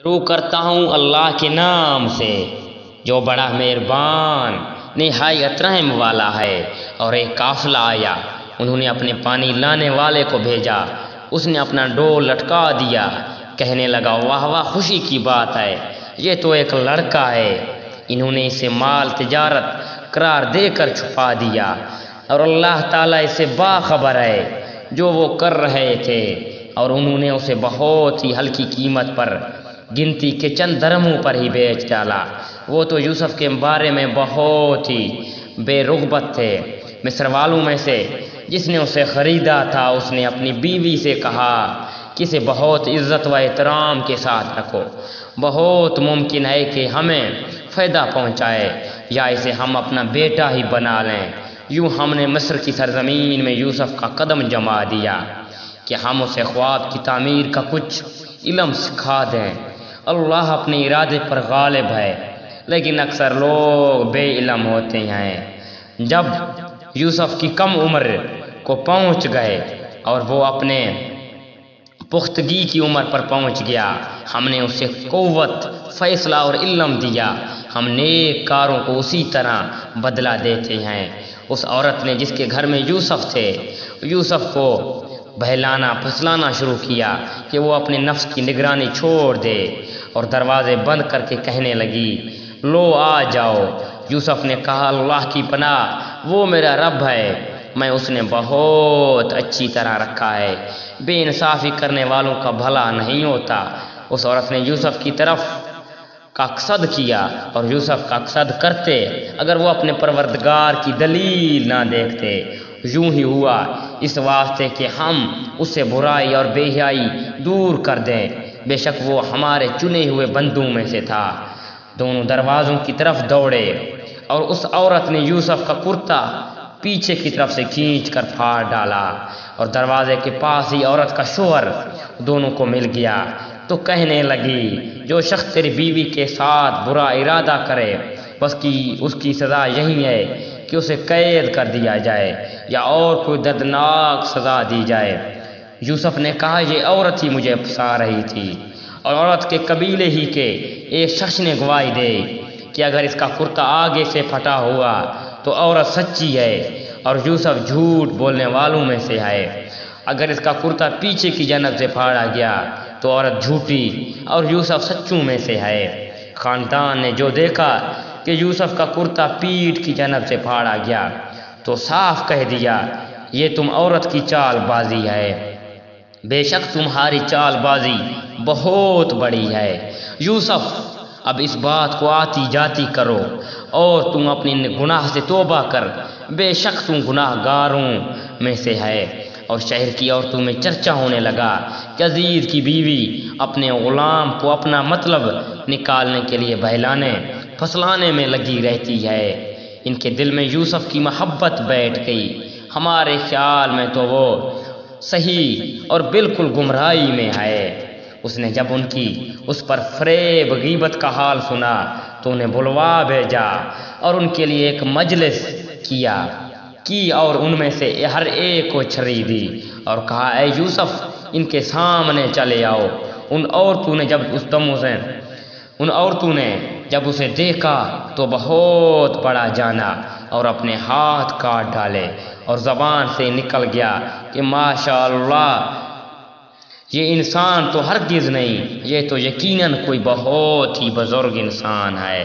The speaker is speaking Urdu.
شروع کرتا ہوں اللہ کے نام سے جو بڑا مہربان نہایت رحم والا ہے۔ اور ایک قافلہ آیا، انہوں نے اپنے پانی لانے والے کو بھیجا، اس نے اپنا ڈول لٹکا دیا، کہنے لگا واہ واہ خوشی کی بات ہے، یہ تو ایک لڑکا ہے۔ انہوں نے اسے مال تجارت قرار دے کر چھپا دیا، اور اللہ تعالیٰ اسے باخبر ہے جو وہ کر رہے تھے، اور انہوں نے اسے بہت ہی ہلکی قیمت پر، گنتی کے چند درہموں پر ہی بیچ ڈالا۔ وہ تو یوسف کے بارے میں بہت ہی بے رغبت تھے۔ مصر والوں میں سے جس نے اسے خریدا تھا، اس نے اپنی بیوی سے کہا کہ اسے بہت عزت و احترام کے ساتھ رکھو، بہت ممکن ہے کہ ہمیں فائدہ پہنچائے یا اسے ہم اپنا بیٹا ہی بنا لیں۔ یوں ہم نے مصر کی سرزمین میں یوسف کا قدم جما دیا کہ ہم اسے خواب کی تعمیر کا کچھ علم سکھا دیں۔ اللہ اپنے ارادے پر غالب ہے، لیکن اکثر لوگ بے علم ہوتے ہیں۔ جب یوسف کی کم عمر کو پہنچ گئے اور وہ اپنے پختگی کی عمر پر پہنچ گیا، ہم نے اسے قوت، فیصلہ اور علم دیا۔ ہم نیک کاروں کو اسی طرح بدلہ دیتے ہیں۔ اس عورت نے جس کے گھر میں یوسف تھے، یوسف کو بہلانا پھسلانا شروع کیا کہ وہ اپنے نفس کی نگرانی چھوڑ دے، اور دروازے بند کر کے کہنے لگی لو آ جاؤ۔ یوسف نے کہا اللہ کی پناہ، وہ میرا رب ہے، میں اس نے بہت اچھی طرح رکھا ہے، بے انصافی کرنے والوں کا بھلا نہیں ہوتا۔ اس عورت نے یوسف کی طرف کا قصد کیا، اور یوسف کا قصد کرتے اگر وہ اپنے پروردگار کی دلیل نہ دیکھتے۔ یوں ہی ہوا اس واسطے کہ ہم اس سے برائی اور بے حیائی دور کر دیں، بے شک وہ ہمارے چنے ہوئے بندوں میں سے تھا۔ دونوں دروازوں کی طرف دوڑے، اور اس عورت نے یوسف کا کرتا پیچھے کی طرف سے کھینچ کر پھاڑ ڈالا، اور دروازے کے پاس ہی عورت کا شوہر دونوں کو مل گیا۔ تو کہنے لگی جو شخص تیری بیوی کے ساتھ برا ارادہ کرے، اس کی سزا یہی ہے کہ اسے قید کر دیا جائے یا اور کوئی دردناک سزا دی جائے۔ یوسف نے کہا یہ عورت ہی مجھے پھنسا رہی تھی، اور عورت کے قبیلے ہی کے ایک شخص نے گواہی دے کہ اگر اس کا کرتا آگے سے پھٹا ہوا تو عورت سچی ہے اور یوسف جھوٹ بولنے والوں میں سے ہے، اگر اس کا کرتا پیچھے کی جانب سے پھاڑا گیا تو عورت جھوٹی اور یوسف سچوں میں سے ہے۔ خاندان نے جو دیکھا کہ یوسف کا کرتا پیٹھ کی جانب سے پھاڑا گیا تو صاف کہہ دیا یہ تم عورت کی چال بازی ہے، بے شک تمہاری چال بازی بہت بڑی ہے۔ یوسف اب اس بات کو آتی جاتی کرو، اور تم اپنی گناہ سے توبہ کر، بے شک تم گناہ گاروں میں سے ہے۔ اور شہر کی عورتوں میں چرچا ہونے لگا کہ عزیز کی بیوی اپنے غلام کو اپنا مطلب نکالنے کے لیے بہلانے پھسلانے میں لگی رہتی ہے۔ ان کے دل میں یوسف کی محبت بیٹھ گئی، ہمارے خیال میں تو وہ صحیح اور بالکل گمراہی میں ہے۔ اس نے جب ان کی اس پر فریب غیبت کا حال سنا تو انہیں بلوا بھیجا، اور ان کے لیے ایک مجلس کیا اور ان میں سے ہر ایک کو چھری دی، اور کہا اے یوسف ان کے سامنے چلے آؤ۔ ان عورتوں نے جب اسے دیکھا تو بہت بڑا جانا، اور اپنے ہاتھ کاٹ ڈالے، اور زبان سے نکل گیا کہ ماشاء اللہ، یہ انسان تو ہرگز نہیں، یہ تو یقیناً کوئی بہت ہی بزرگ انسان ہے۔